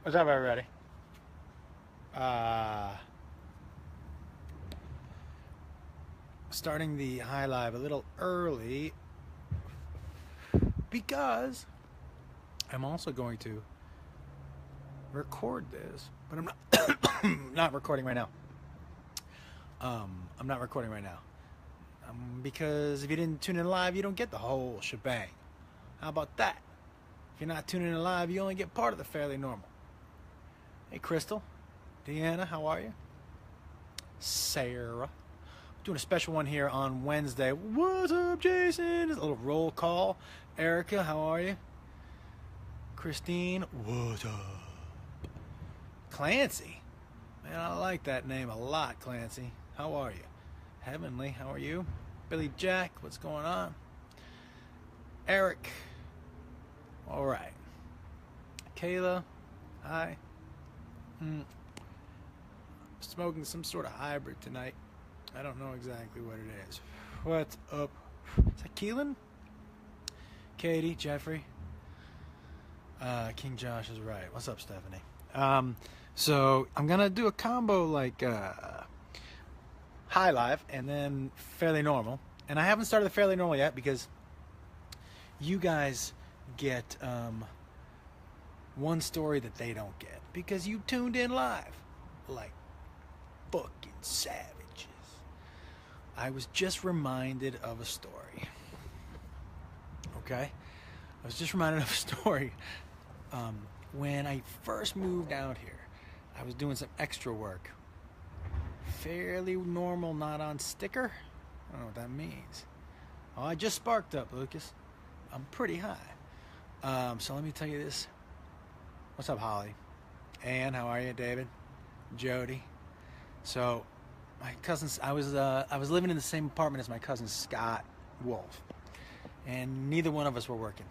What's up, everybody? Uh, Starting the high live a little early because I'm also going to record this, but I'm not not recording right now. I'm not recording right now because if you didn't tune in live, you don't get the whole shebang. How about that? If you're not tuning in live, you only get part of the fairly normal. Hey, Crystal, Deanna, how are you? Sarah. Doing a special one here on Wednesday. What's up, Jason? Just a little roll call. Erica, how are you? Christine, what's up? Clancy, man, I like that name a lot, Clancy. How are you? Heavenly, how are you? Billy Jack, what's going on? Eric, all right. Kayla, hi. Smoking some sort of hybrid tonight. I don't know exactly what it is. What's up? Is that Keelan? Katie, Jeffrey. King Josh is right. What's up, Stephanie? So I'm gonna do a combo like high live and then fairly normal. And I haven't started the fairly normal yet because you guys get one story that they don't get because you tuned in live, like fucking savages. I was just reminded of a story. Okay? I was just reminded of a story. When I first moved out here, I was doing some extra work. Fairly normal, not on sticker. I don't know what that means. Oh, I just sparked up, Lucas. I'm pretty high. So let me tell you this. What's up, Holly? Ann, how are you? David? Jody? So my cousins, I was living in the same apartment as my cousin Scott Wolf, and neither one of us were working.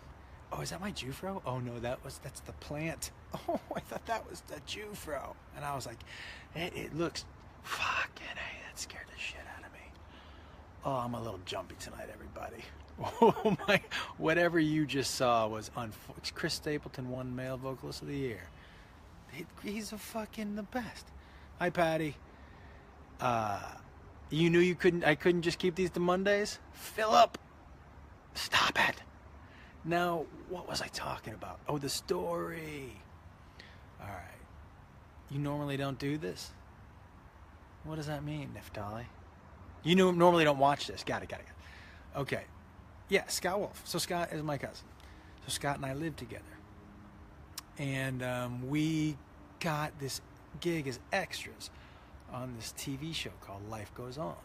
Oh, is that my Jufro? Oh no, that's the plant. Oh, I thought that was the Jufro, and I was like, it looks fucking. Hey, that scared the shit out of me. Oh, I'm a little jumpy tonight, everybody. Oh my! Whatever you just saw was Chris Stapleton won Male Vocalist of the Year. He's a fucking the best. Hi, Patty. You knew you couldn't. I couldn't just keep these to Mondays. Philip, stop it. Now, what was I talking about? Oh, the story. All right. You normally don't do this. What does that mean, Neftali? You normally don't watch this. Got it. Okay. Yeah, Scott Wolf. So Scott is my cousin. So Scott and I live together, and we got this gig as extras on this TV show called Life Goes On.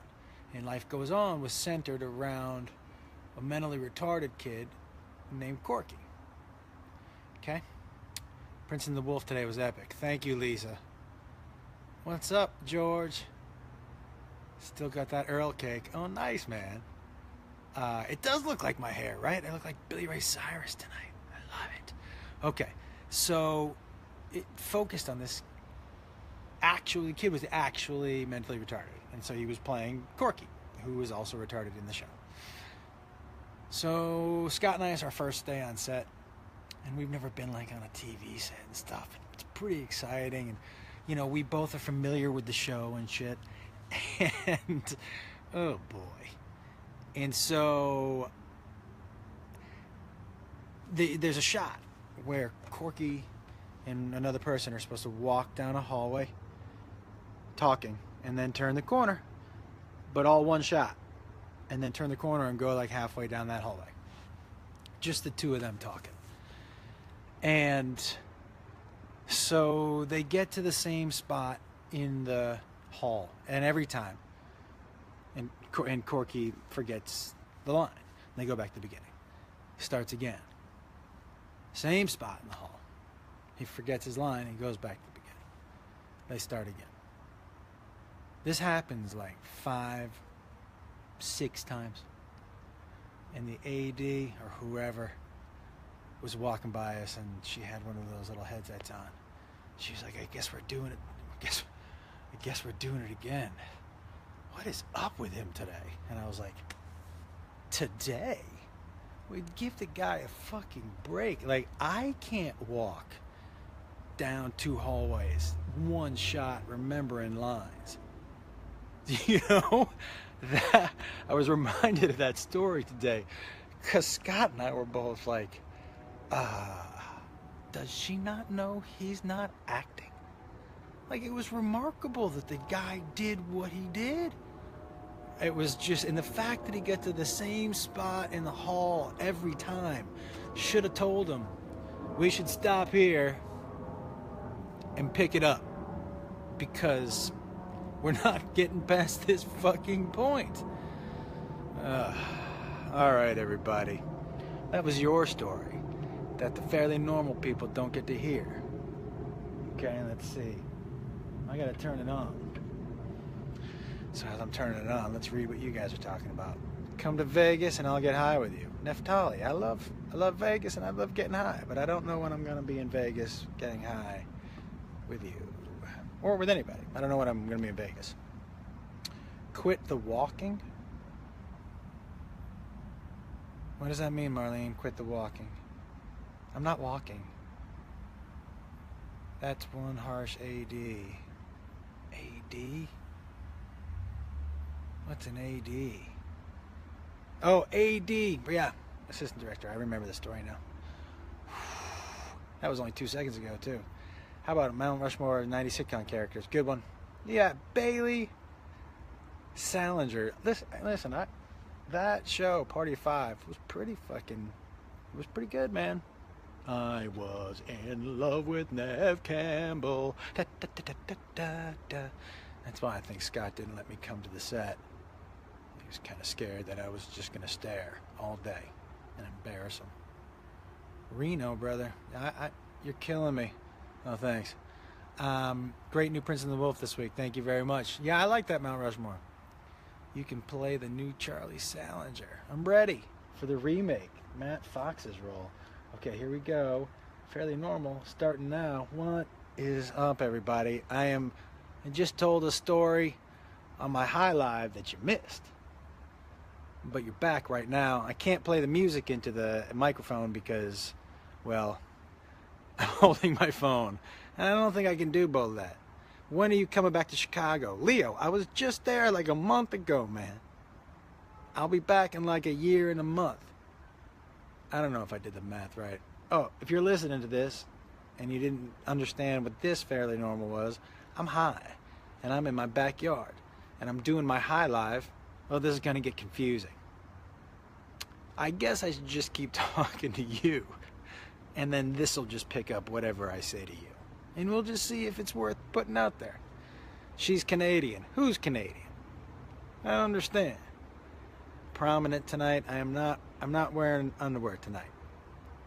And Life Goes On was centered around a mentally retarded kid named Corky. Okay? Prince and the Wolf today was epic. Thank you, Lisa. What's up, George? Still got that Earl cake. Oh, nice, man. It does look like my hair, right? I look like Billy Ray Cyrus tonight. I love it. Okay, so it focused on this the kid was actually mentally retarded, and so he was playing Corky, who was also retarded in the show. So Scott and I, it's our first day on set, and we've never been like on a TV set and stuff. It's pretty exciting, and we both are familiar with the show and shit. And oh boy, and so there's a shot where Corky and another person are supposed to walk down a hallway talking and then turn the corner, but all one shot, and then turn the corner and go like halfway down that hallway, just the two of them talking. And so they get to the same spot in the hall, and every time and Corky forgets the line, and they go back to the beginning. Starts again, same spot in the hall, he forgets his line and goes back to the beginning. They start again. This happens like 5, 6 times. And the AD or whoever was walking by us, and she had one of those little headsets on. She was like, I guess we're doing it. I guess we're doing it again. What is up with him today? And I was like, today? We'd give the guy a fucking break. Like, I can't walk down 2 hallways, 1 shot, remembering lines. You know, that I was reminded of that story today, because Scott and I were both like, does she not know he's not acting? Like, it was remarkable that the guy did what he did. It was just, and the fact that he got to the same spot in the hall every time, should have told him, we should stop here and pick it up, because we're not getting past this fucking point. All right, everybody. That was your story that the fairly normal people don't get to hear. Okay, let's see. I gotta turn it on. So as I'm turning it on, let's read what you guys are talking about. Come to Vegas and I'll get high with you. Neftali, I love Vegas and I love getting high, but I don't know when I'm gonna be in Vegas getting high with you. Or with anybody. I don't know when I'm gonna be in Vegas. Quit the walking? What does that mean, Marlene? Quit the walking. I'm not walking. That's one harsh AD. AD? What's an AD? Oh, AD. Yeah, assistant director. I remember the story now. That was only 2 seconds ago, too. How about Mount Rushmore 90 sitcom characters? Good one. Yeah, Bailey Salinger. Listen, that show, Party of 5, was pretty good, man. I was in love with Nev Campbell. Da, da, da, da, da, da. That's why I think Scott didn't let me come to the set. He was kind of scared that I was just going to stare all day and embarrass him. Reno, brother. You're killing me. Oh, thanks. Great new Prince and the Wolf this week. Thank you very much. Yeah, I like that Mount Rushmore. You can play the new Charlie Salinger. I'm ready for the remake. Matt Fox's role. Okay, here we go. Fairly normal. Starting now. What is up, everybody? I just told a story on my High Live that you missed. But you're back right now. I can't play the music into the microphone because, well, I'm holding my phone. And I don't think I can do both of that. When are you coming back to Chicago? Leo, I was just there like a month ago, man. I'll be back in like a year and a month. I don't know if I did the math right. Oh, if you're listening to this and you didn't understand what this Fairly Normal was, I'm high. And I'm in my backyard. And I'm doing my High Live. Well, this is going to get confusing. I guess I should just keep talking to you. And then this will just pick up whatever I say to you. And we'll just see if it's worth putting out there. She's Canadian. Who's Canadian? I don't understand. Prominent tonight. I'm not wearing underwear tonight.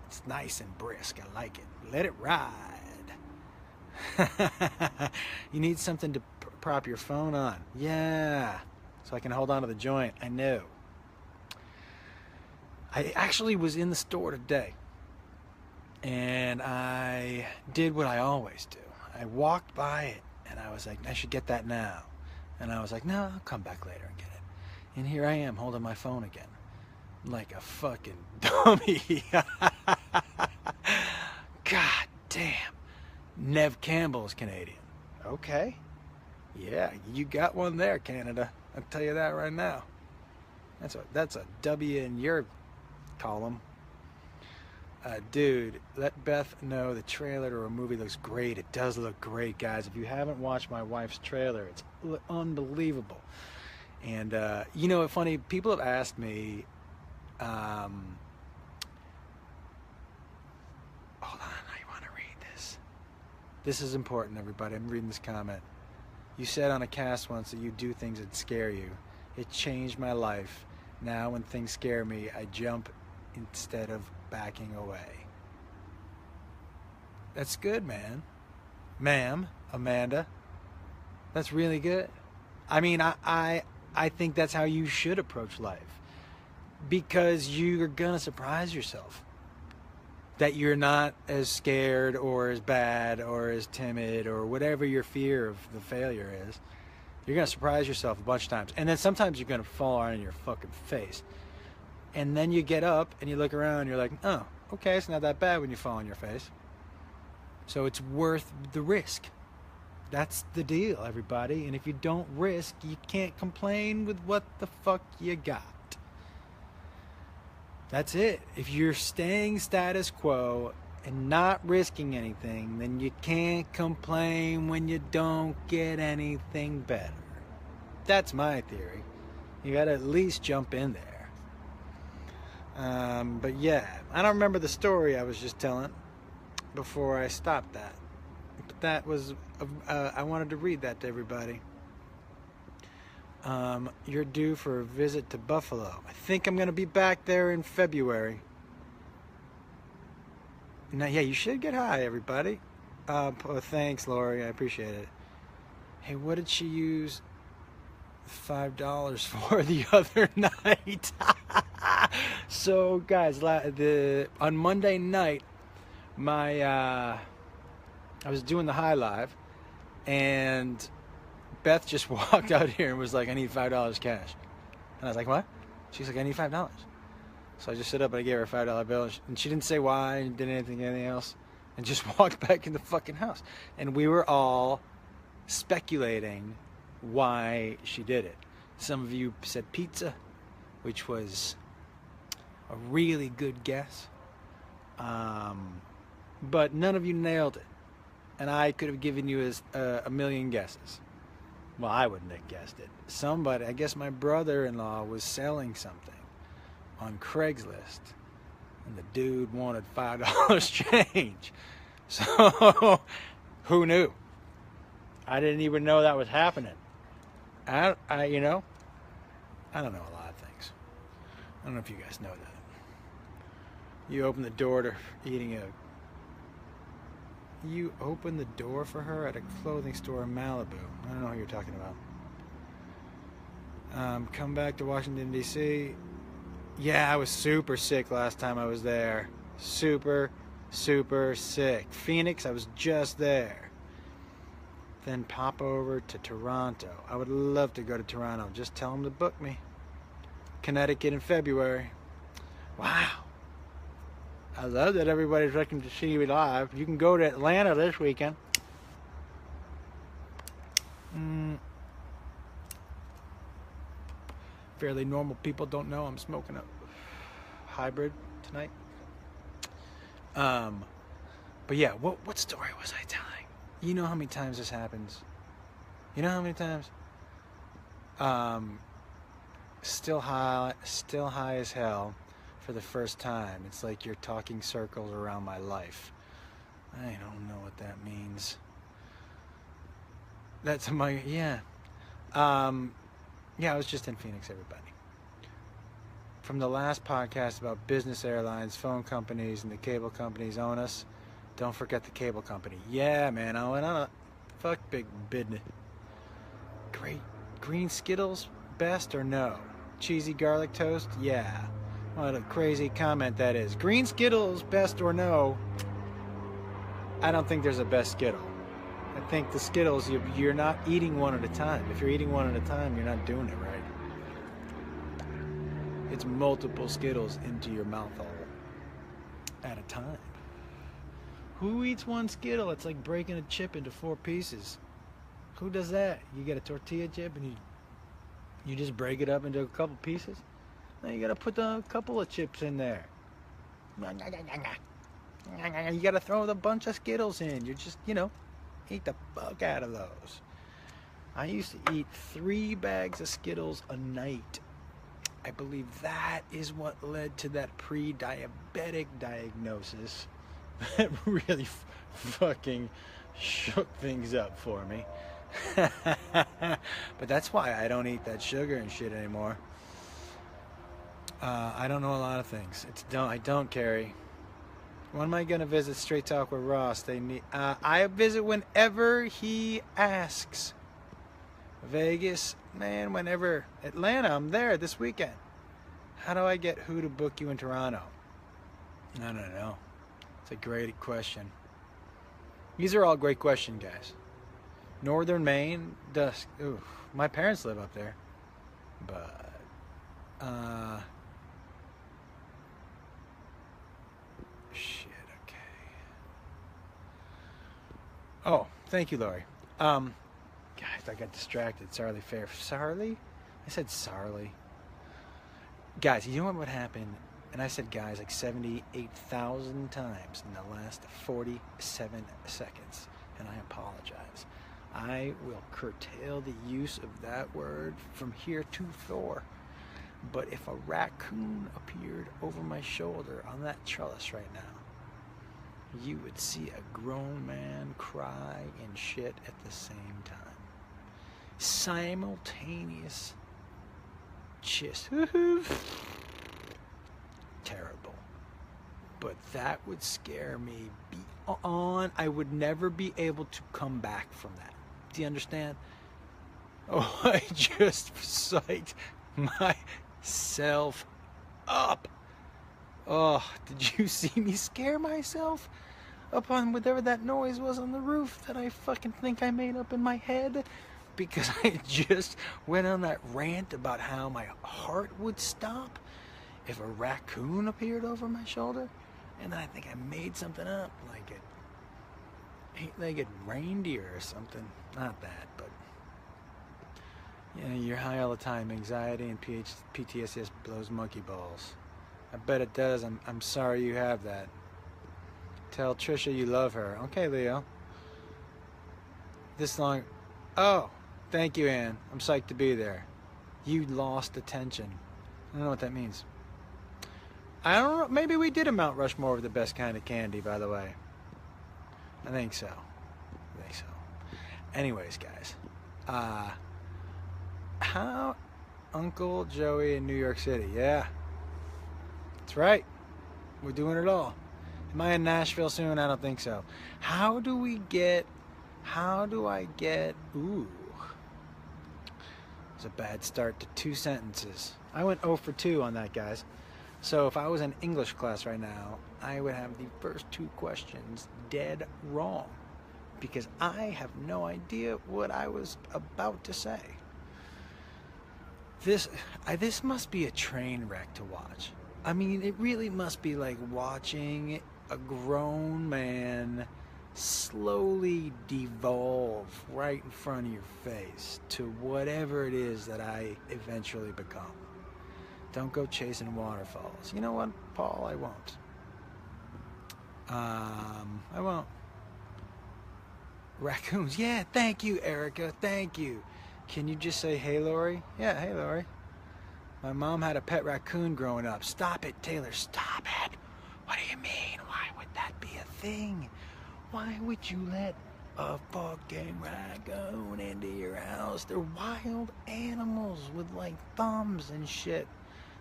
It's nice and brisk. I like it. Let it ride. You need something to prop your phone on. Yeah. So I can hold on to the joint. I know. I actually was in the store today. And I did what I always do. I walked by it and I was like, I should get that now. And I was like, no, I'll come back later and get it. And here I am holding my phone again. Like a fucking dummy. God damn. Nev Campbell is Canadian. Okay. Yeah, you got one there, Canada. I'll tell you that right now. That's a W in your column. Dude, let Beth know the trailer to a movie looks great. It does look great, guys. If you haven't watched my wife's trailer, it's unbelievable. And, you know, it's funny, people have asked me, hold on, I want to read this. This is important, everybody. I'm reading this comment. You said on a cast once that you do things that scare you. It changed my life. Now when things scare me, I jump instead of backing away. That's good, man. Ma'am, Amanda. That's really good. I mean, I think that's how you should approach life. Because you're going to surprise yourself. That you're not as scared or as bad or as timid or whatever your fear of the failure is. You're going to surprise yourself a bunch of times. And then sometimes you're going to fall on your fucking face. And then you get up and you look around and you're like, oh, okay, it's not that bad when you fall on your face. So it's worth the risk. That's the deal, everybody. And if you don't risk, you can't complain with what the fuck you got. That's it. If you're staying status quo and not risking anything, then you can't complain when you don't get anything better. That's my theory. You gotta at least jump in there. But yeah, I don't remember the story I was just telling before I stopped that. But that was, I wanted to read that to everybody. You're due for a visit to Buffalo. I think I'm going to be back there in February. Now, yeah, you should get high, everybody. Thanks, Lori. I appreciate it. Hey, what did she use $5 for the other night? So, guys, on Monday night, I was doing the high live, and Beth just walked out here and was like, I need $5 cash. And I was like, what? She's like, I need $5. So I just stood up and I gave her a $5 bill, and she didn't say why and did anything else, and just walked back in the fucking house. And we were all speculating why she did it. Some of you said pizza, which was a really good guess. But none of you nailed it. And I could have given you a million guesses. Well, I wouldn't have guessed it. Somebody, I guess my brother-in-law was selling something on Craigslist, and the dude wanted $5 change. So, who knew? I didn't even know that was happening. I don't know a lot of things. I don't know if you guys know that. You open the door to You opened the door for her at a clothing store in Malibu. I don't know who you're talking about. Come back to Washington, D.C. Yeah, I was super sick last time I was there. Super, super sick. Phoenix, I was just there. Then pop over to Toronto. I would love to go to Toronto. Just tell them to book me. Connecticut in February. Wow. I love that everybody's looking to see me live. You can go to Atlanta this weekend. Fairly normal people don't know I'm smoking a hybrid tonight. But yeah, what story was I telling? You know how many times this happens? You know how many times? Still high as hell for the first time. It's like you're talking circles around my life. I don't know what that means. That's my, yeah. Yeah, I was just in Phoenix, everybody. From the last podcast about business airlines, phone companies, and the cable companies own us, don't forget the cable company. Yeah, man, I went on a fuck big business. Great. Green Skittles, best or no? Cheesy garlic toast? Yeah. What a crazy comment that is. Green Skittles, best or no? I don't think there's a best Skittle. I think the Skittles, you're not eating one at a time. If you're eating one at a time, you're not doing it right. It's multiple Skittles into your mouth hole at a time. Who eats one Skittle? It's like breaking a chip into 4 pieces. Who does that? You get a tortilla chip and you just break it up into a couple pieces? Now you gotta put a couple of chips in there. You gotta throw a bunch of Skittles in. You just, eat the fuck out of those. I used to eat 3 bags of Skittles a night. I believe that is what led to that pre-diabetic diagnosis that really fucking shook things up for me. But that's why I don't eat that sugar and shit anymore. I don't know a lot of things. I don't carry. When am I gonna visit Straight Talk with Ross? I visit whenever he asks. Vegas, man, whenever. Atlanta, I'm there this weekend. How do I get who to book you in Toronto? I don't know. It's a great question. These are all great questions, guys. Northern Maine, dusk. Ooh, my parents live up there. But, shit, okay. Oh, thank you, Lori. Guys, I got distracted. Sarly Fair. Sarly? I said Sarly. Guys, you know what would happen? And I said guys like 78,000 times in the last 47 seconds. And I apologize. I will curtail the use of that word from heretofore. But if a raccoon appeared over my shoulder on that trellis right now, you would see a grown man cry and shit at the same time. Simultaneous just terrible. But that would scare me beyond. I would never be able to come back from that. Do you understand? Oh, I just psyched myself up. Oh, did you see me scare myself up on whatever that noise was on the roof that I fucking think I made up in my head? Because I just went on that rant about how my heart would stop if a raccoon appeared over my shoulder. And then I think I made something up, like a eight-legged reindeer or something. Not that, but yeah, you're high all the time. Anxiety and PTSD blows monkey balls. I bet it does. I'm sorry you have that. Tell Trisha you love her. Okay, Leo. This long. Oh, thank you, Ann. I'm psyched to be there. You lost attention. I don't know what that means. I don't know. Maybe we did a Mount Rushmore of the best kind of candy, by the way. I think so. Anyways, guys. How Uncle Joey in New York City? Yeah. That's right. We're doing it all. Am I in Nashville soon? I don't think so. How do I get, ooh. It's a bad start to 2 sentences. I went 0 for 2 on that, guys. So if I was in English class right now, I would have the first 2 questions dead wrong. Because I have no idea what I was about to say. This must be a train wreck to watch. I mean, it really must be like watching a grown man slowly devolve right in front of your face to whatever it is that I eventually become. Don't go chasing waterfalls. You know what, Paul? I won't. I won't. Raccoons. Yeah, thank you, Erica. Thank you. Can you just say, hey, Lori? Yeah, hey, Lori. My mom had a pet raccoon growing up. Stop it, Taylor. Stop it. What do you mean? Why would that be a thing? Why would you let a fucking raccoon into your house? They're wild animals with, like, thumbs and shit.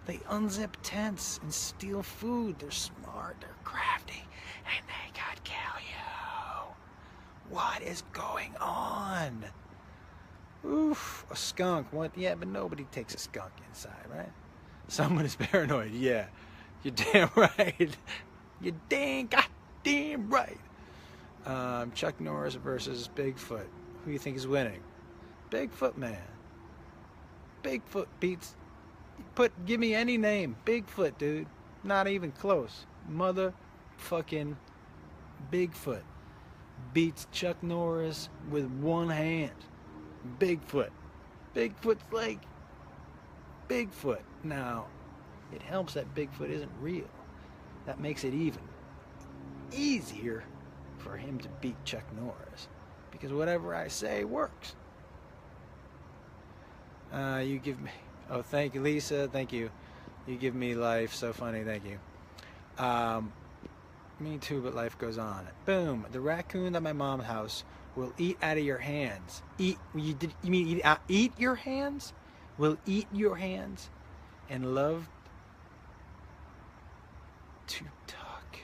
They unzip tents and steal food. They're smart. They're crafty. And they could kill you. What is going on? Oof, a skunk. What? Yeah, but nobody takes a skunk inside, right? Someone is paranoid. Yeah, you're damn right. You're goddamn right. Chuck Norris versus Bigfoot. Who do you think is winning? Bigfoot, man. Bigfoot beats. Give me any name. Bigfoot, dude. Not even close. Motherfucking Bigfoot beats Chuck Norris with one hand. Bigfoot. Bigfoot's like Bigfoot. Now, it helps that Bigfoot isn't real. That makes it even easier for him to beat Chuck Norris. Because whatever I say works. You give me... Oh, thank you, Lisa. Thank you. You give me life. So funny. Thank you. Me too, but life goes on. Boom. The raccoon at my mom's house will eat out of your hands. Eat your hands? Will eat your hands and love to tuck.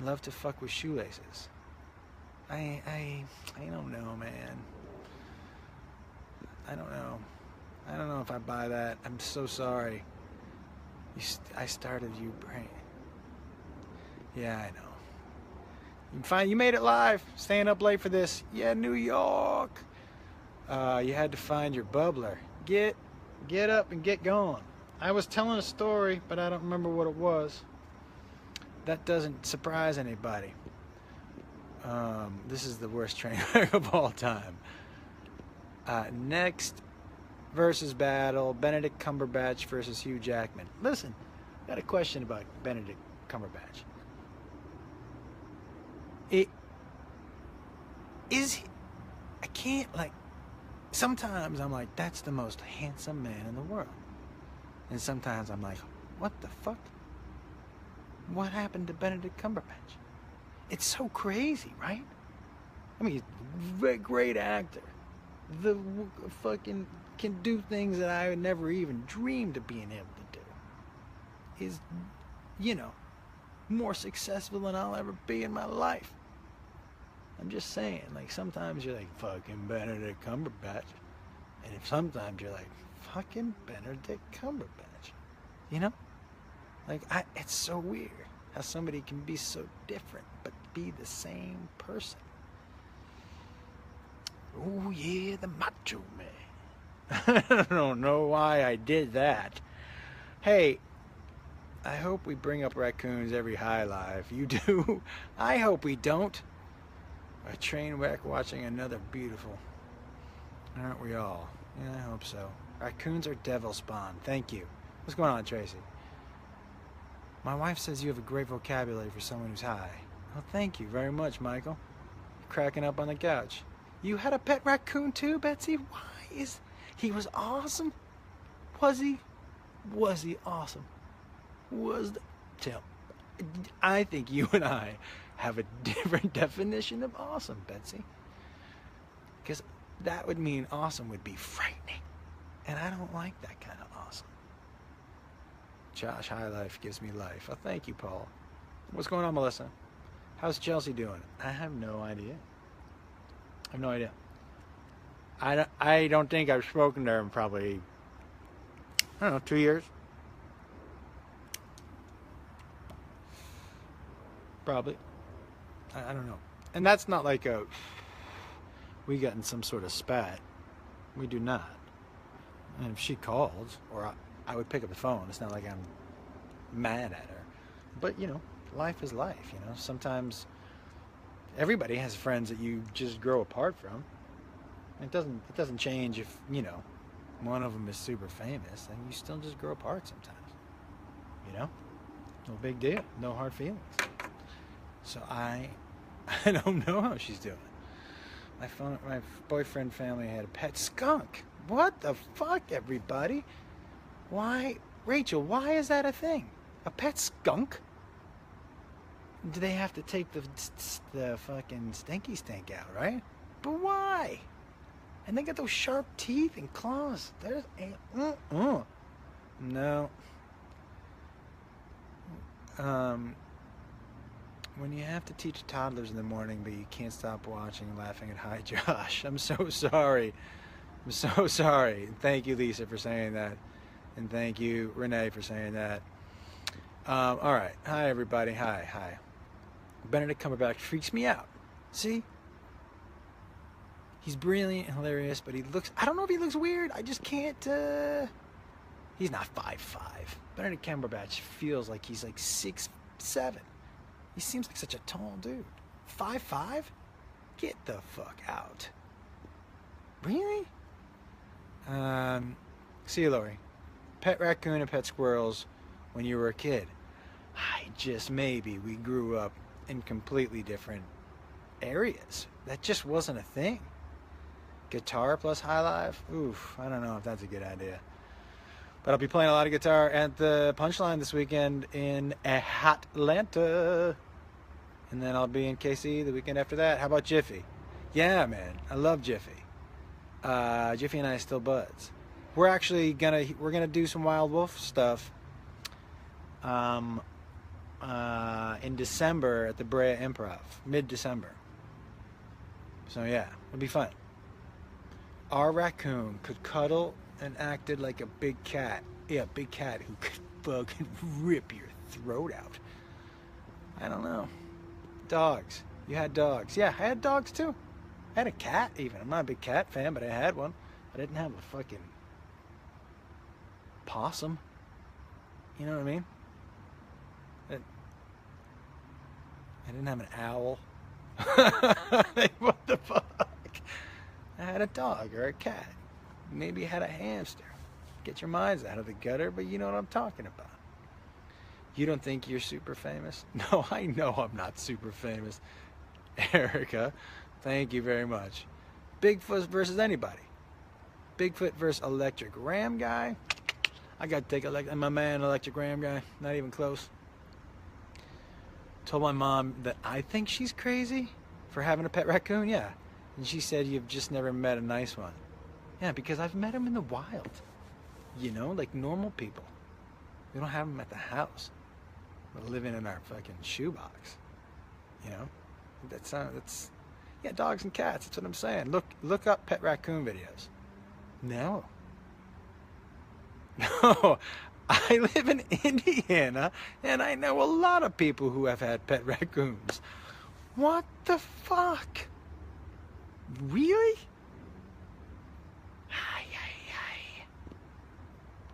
Love to fuck with shoelaces. I don't know, man. I don't know. I don't know if I buy that. I'm so sorry. I started you brain. Yeah, I know. You made it live. Staying up late for this. Yeah, New York. You had to find your bubbler. Get up and get going. I was telling a story, but I don't remember what it was. That doesn't surprise anybody. This is the worst train wreck of all time. Next versus battle, Benedict Cumberbatch versus Hugh Jackman. Listen, I got a question about Benedict Cumberbatch. I can't, like, sometimes I'm like, that's the most handsome man in the world. And sometimes I'm like, what the fuck? What happened to Benedict Cumberbatch? It's so crazy, right? I mean, he's a great actor. The fucking can do things that I never even dreamed of being able to do. He's, more successful than I'll ever be in my life. I'm just saying, like, sometimes you're like, fucking Benedict Cumberbatch. And if sometimes you're like, fucking Benedict Cumberbatch. You know? Like, it's so weird how somebody can be so different, but be the same person. Oh, yeah, the Macho Man. I don't know why I did that. Hey, I hope we bring up raccoons every high live. You do? I hope we don't. A train wreck watching another beautiful. Aren't we all? Yeah, I hope so. Raccoons are devil spawn. Thank you. What's going on, Tracy? My wife says you have a great vocabulary for someone who's high. Well, thank you very much, Michael. You're cracking up on the couch. You had a pet raccoon too, Betsy? Why is... He was awesome? Was he? Was he awesome? I think you and I have a different definition of awesome, Betsy. Because that would mean awesome would be frightening. And I don't like that kind of awesome. Josh, high life gives me life. Oh, thank you, Paul. What's going on, Melissa? How's Chelsea doing? I have no idea. I have no idea. I don't think I've spoken to her in probably, 2 years. Probably. I don't know. And that's not like we got in some sort of spat. We do not. And if she called, or I would pick up the phone. It's not like I'm mad at her. But, life is life, Sometimes everybody has friends that you just grow apart from. It doesn't change if, one of them is super famous. Then you still just grow apart sometimes. No big deal. No hard feelings. So I don't know how she's doing. My boyfriend family had a pet skunk. What the fuck, everybody? Why, Rachel, why is that a thing? A pet skunk? Do they have to take the fucking stinky stink out, right? But why? And they got those sharp teeth and claws. There's No. When you have to teach toddlers in the morning, but you can't stop watching and laughing at Hi Josh. I'm so sorry. I'm so sorry. And thank you, Lisa, for saying that. And thank you, Renee, for saying that. All right. Hi, everybody. Hi. Benedict Cumberbatch freaks me out. See? He's brilliant and hilarious, but I don't know if he looks weird. I just can't, he's not 5'5". Benedict Cumberbatch feels like he's like 6'7". He seems like such a tall dude. 5'5"? Get the fuck out. Really? See you, Lori. Pet raccoon and pet squirrels when you were a kid. Maybe we grew up in completely different areas. That just wasn't a thing. Guitar plus high life? Oof, I don't know if that's a good idea. But I'll be playing a lot of guitar at the Punchline this weekend in Atlanta. And then I'll be in KC the weekend after that. How about Jiffy? Yeah, man. I love Jiffy. Jiffy and I are still buds. We're actually gonna do some Wild Wolf stuff in December at the Brea Improv, mid-December. So yeah, it'll be fun. Our raccoon could cuddle and acted like a big cat. Yeah, big cat who could fucking rip your throat out. I don't know. Dogs. You had dogs. Yeah, I had dogs too. I had a cat even. I'm not a big cat fan, but I had one. I didn't have a fucking possum. You know what I mean? I didn't have an owl. Like, what the fuck? I had a dog or a cat. Maybe had a hamster. Get your minds out of the gutter, but you know what I'm talking about. You don't think you're super famous? No, I know I'm not super famous. Erica, thank you very much. Bigfoot versus anybody. Bigfoot versus Electric Ram guy. I got to take my man, Electric Ram guy. Not even close. Told my mom that I think she's crazy for having a pet raccoon. Yeah. And she said, you've just never met a nice one. Yeah, because I've met them in the wild. You know, like normal people. We don't have them at the house. We're living in our fucking shoebox. You know? That's yeah, dogs and cats. That's what I'm saying. Look up pet raccoon videos. No. No. I live in Indiana, and I know a lot of people who have had pet raccoons. What the fuck? Really? Ay.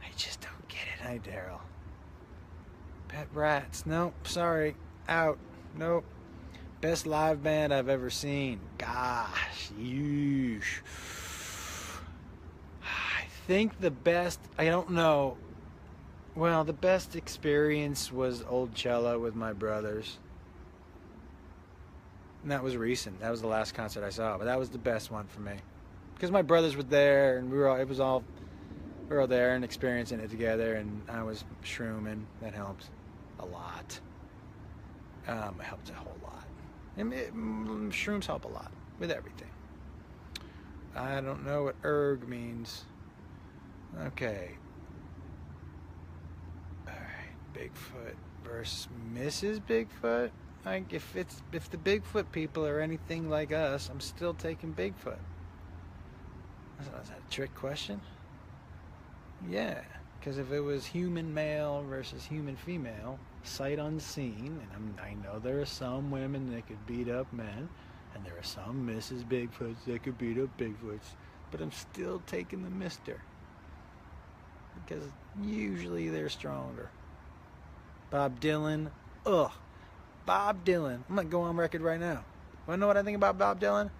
I just don't get it. Hi, Daryl. Pet rats. Nope. Sorry. Out. Nope. Best live band I've ever seen. Gosh. Yeesh. I think the best, I don't know. Well, the best experience was Old Cella with my brothers. And that was recent. That was the last concert I saw, but that was the best one for me. Because my brothers were there, and we were all there and experiencing it together, and I was shrooming. That helped a lot. It helped a whole lot. Shrooms help a lot with everything. I don't know what erg means. Okay. Alright, Bigfoot versus Mrs. Bigfoot. Like, if the Bigfoot people are anything like us, I'm still taking Bigfoot. Is that a trick question? Yeah, because if it was human male versus human female, sight unseen, and I know there are some women that could beat up men, and there are some Mrs. Bigfoots that could beat up Bigfoots, but I'm still taking the mister. Because usually they're stronger. Bob Dylan, ugh. Bob Dylan. I'm going to go on record right now. Want to know what I think about Bob Dylan?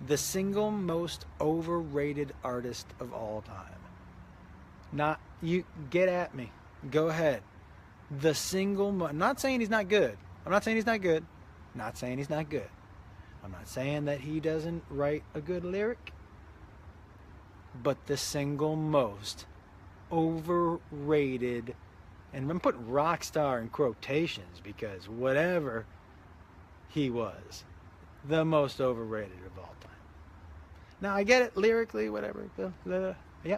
The single most overrated artist of all time. Not, you, get at me. Go ahead. I'm not saying he's not good. I'm not saying he's not good. Not saying he's not good. I'm not saying that he doesn't write a good lyric. But the single most overrated, and I'm putting rock star in quotations because whatever he was, the most overrated of all time. Now I get it lyrically, whatever, yeah.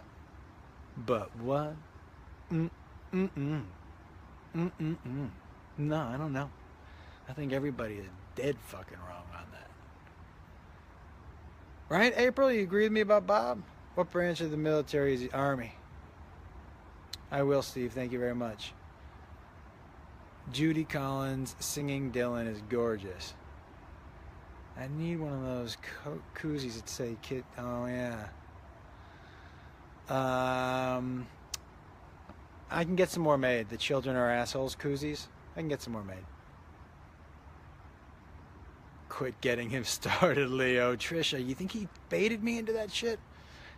But what? No, I don't know. I think everybody is dead fucking wrong on that. Right, April? You agree with me about Bob? What branch of the military is the Army? I will, Steve. Thank you very much. Judy Collins singing Dylan is gorgeous. I need one of those koozies that say kid. Oh, yeah. I can get some more made. The children are assholes koozies. I can get some more made. Quit getting him started, Leo. Trisha, you think he baited me into that shit?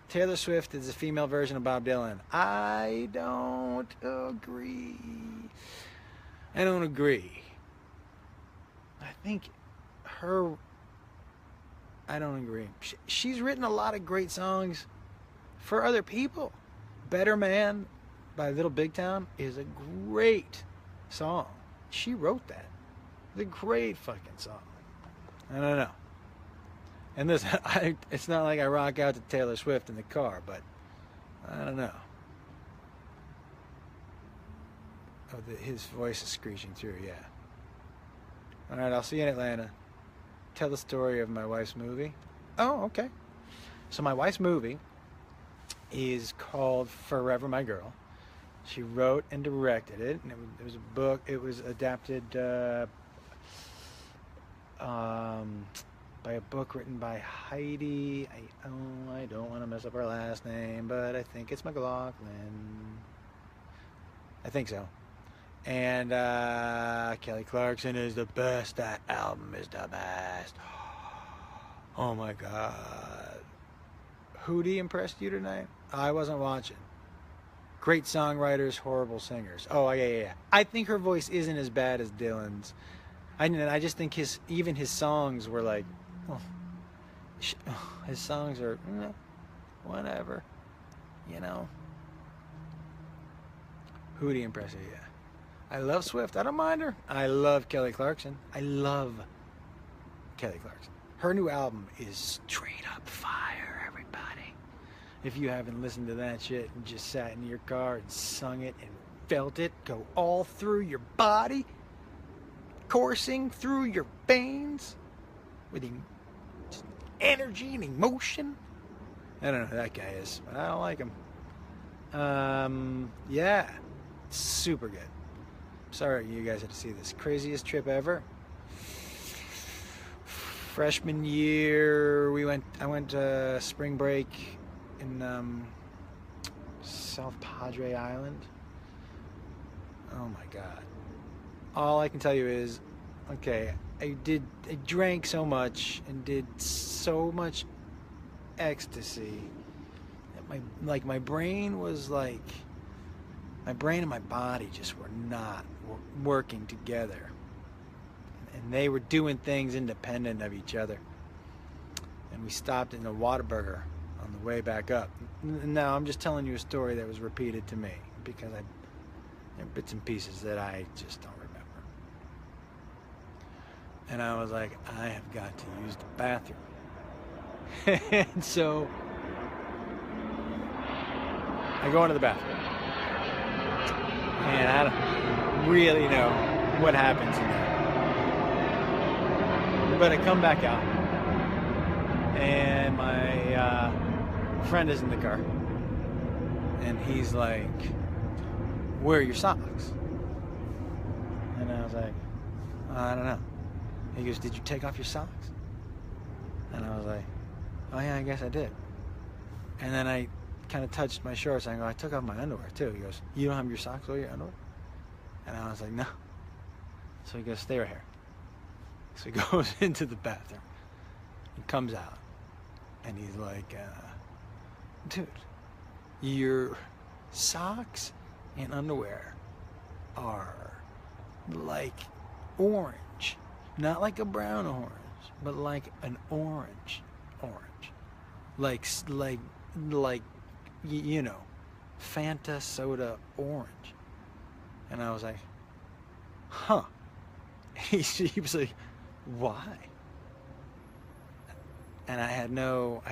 Taylor Swift is a female version of Bob Dylan. I don't agree. I don't agree. I think I don't agree. She's written a lot of great songs for other people. Better Man by Little Big Town is a great song. She wrote that. It's a great fucking song. I don't know. And this, it's not like I rock out to Taylor Swift in the car, but I don't know. Oh, his voice is screeching through, yeah. All right, I'll see you in Atlanta. Tell the story of my wife's movie. Oh, okay. So my wife's movie is called Forever My Girl. She wrote and directed it, and it was a book. It was adapted by a book written by Heidi. I don't want to mess up her last name, but I think it's McLaughlin. I think so. And Kelly Clarkson is the best. That album is the best. Oh my God. Hootie impressed you tonight? I wasn't watching. Great songwriters, horrible singers. Oh, yeah. I think her voice isn't as bad as Dylan's. I just think even his songs were like, oh, his songs are, whatever, you know. Hootie impressed you, yeah. I love Swift. I don't mind her. I love Kelly Clarkson. I love Kelly Clarkson. Her new album is straight up fire, everybody. If you haven't listened to that shit and just sat in your car and sung it and felt it go all through your body, coursing through your veins with energy and emotion. I don't know who that guy is, but I don't like him. Yeah, super good. Sorry you guys had to see this. Craziest trip ever. Freshman year, I went spring break in South Padre Island. Oh my God. All I can tell you is, okay, I drank so much and did so much ecstasy that my brain was like, my brain and my body just were not working together. And they were doing things independent of each other. And we stopped in a Whataburger on the way back up. Now, I'm just telling you a story that was repeated to me because there are bits and pieces that I just don't remember. And I was like, I have got to use the bathroom. And so I go into the bathroom. And I don't really know what happens in there. But I come back out, and my friend is in the car, and he's like, "Where are your socks?" And I was like, "I don't know." He goes, "Did you take off your socks?" And I was like, "Oh yeah, I guess I did." And then I kind of touched my shorts, and I go, "I took off my underwear too." He goes, "You don't have your socks or your underwear?" And I was like, "No." So he goes, "Stay right here." So he goes into the bathroom. He comes out. And he's like, dude, your socks and underwear are like orange. Not like a brown orange, but like an orange. Like you know, Fanta soda orange. And I was like, huh. He was like, why? And I had no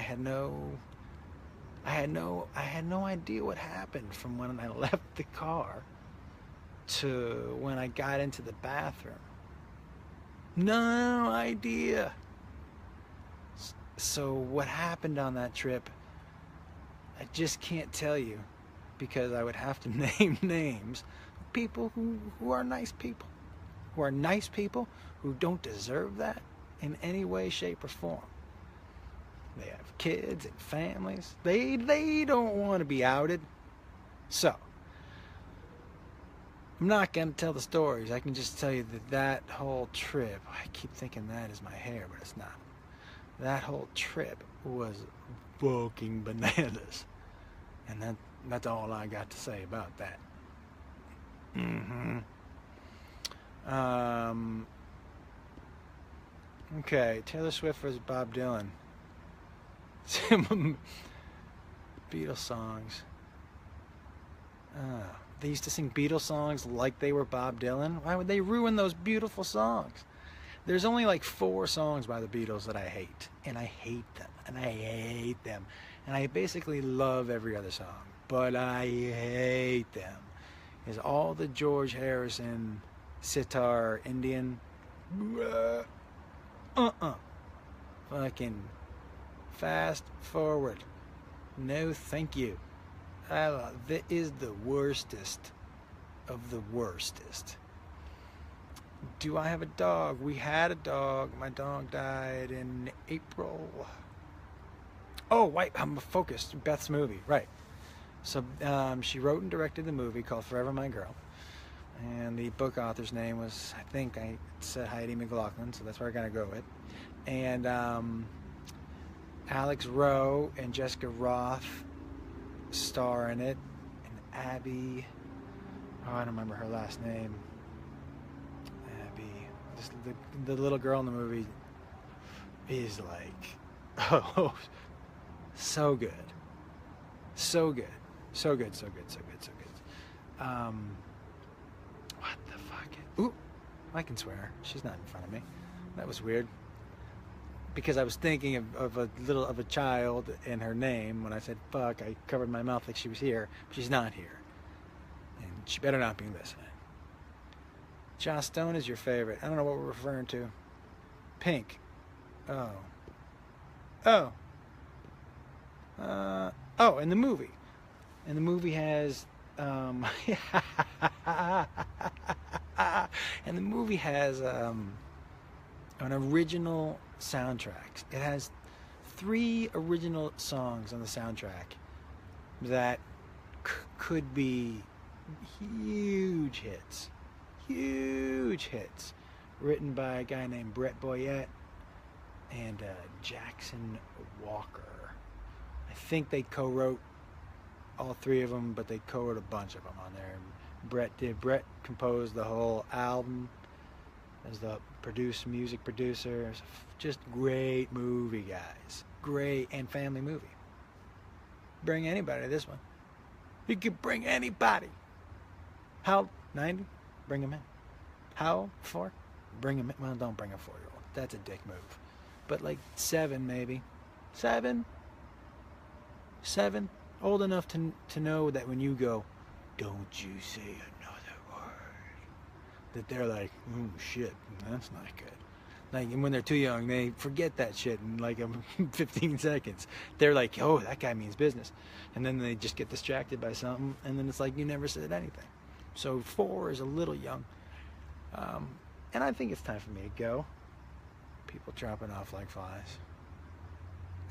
idea what happened from when I left the car to when I got into the bathroom. No idea. So what happened on that trip, I just can't tell you, because I would have to name names of people who are nice people. Who are nice people who don't deserve that in any way, shape, or form. They have kids and families. They don't want to be outed. So, I'm not going to tell the stories. I can just tell you that whole trip, I keep thinking that is my hair, but it's not. That whole trip was fucking bananas. And that's all I got to say about that. Okay, Taylor Swift versus Bob Dylan. Beatles songs. They used to sing Beatles songs like they were Bob Dylan. Why would they ruin those beautiful songs? There's only like 4 songs by the Beatles that I hate. And I hate them. And I hate them. And I basically love every other song. But I hate them. Is all the George Harrison sitar Indian. Fucking fast forward. No thank you. That is the worstest of the worstest. Do I have a dog? We had a dog. My dog died in April. Oh, wait, I'm focused. Beth's movie, right. So she wrote and directed the movie called Forever My Girl. And the book author's name was, I think I said Heidi McLaughlin, so that's where I gotta go with. And Alex Rowe and Jessica Roth star in it, and Abby. Oh, I don't remember her last name. Abby. Just the little girl in the movie is like, oh, so good, so good, so good, so good, so good, so good. What the fuck? Ooh, I can swear. She's not in front of me. That was weird. Because I was thinking of a child and her name when I said fuck. I covered my mouth like she was here, but she's not here, and she better not be listening. Joss Stone is your favorite. I don't know what we're referring to. Pink. Oh. And the movie. And the movie has and the movie has an original soundtrack. It has 3 original songs on the soundtrack that could be huge hits. Huge hits. Written by a guy named Brett Boyette and Jackson Walker. I think they co-wrote all 3 of them, but they co-wrote a bunch of them on there. Brett composed the whole album as the music producer. It's just great movie, guys. Great, and family movie. Bring anybody to this one. You could bring anybody. How 90? Bring him in. How 4? Bring him in. Well, don't bring a 4-year-old. That's a dick move. But like 7 maybe. 7? Old enough to know that when you go, don't you say another word, that they're like, oh shit, that's not good. Like, and when they're too young, they forget that shit in like 15 seconds. They're like, oh, that guy means business. And then they just get distracted by something, and then it's like you never said anything. So 4 is a little young. And I think it's time for me to go. People dropping off like flies.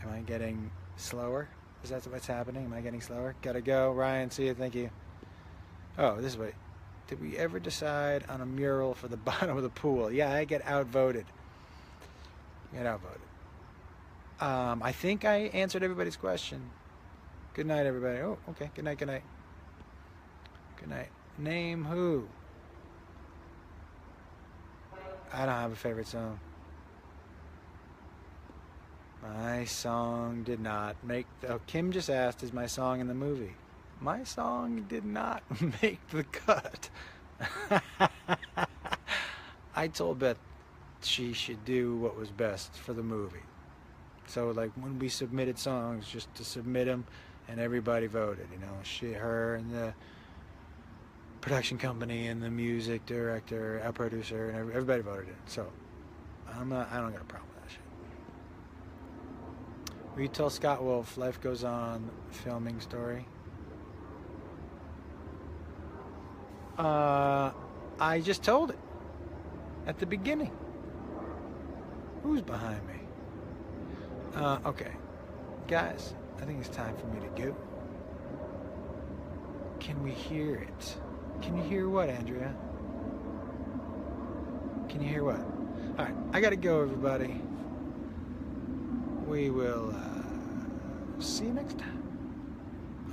Am I getting slower? Is that what's happening? Am I getting slower? Gotta go. Ryan, see you. Thank you. Oh, this is what. Did we ever decide on a mural for the bottom of the pool? Yeah, I get outvoted. I think I answered everybody's question. Good night, everybody. Oh, okay. Good night, good night. Good night. Name who? I don't have a favorite song. My song did not make... Kim just asked, is my song in the movie? My song did not make the cut. I told Beth she should do what was best for the movie. So, like, when we submitted songs, just to submit them, and everybody voted, you know. Her, and the production company, and the music director, our producer, and everybody voted it. So, I don't got a problem with that shit. Will you tell Scott Wolf Life Goes On filming story? I just told it at the beginning. Who's behind me? Okay. Guys, I think it's time for me to go. Can we hear it? Can you hear what, Andrea? Can you hear what? Alright, I gotta go, everybody. We will see you next time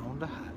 on the highway.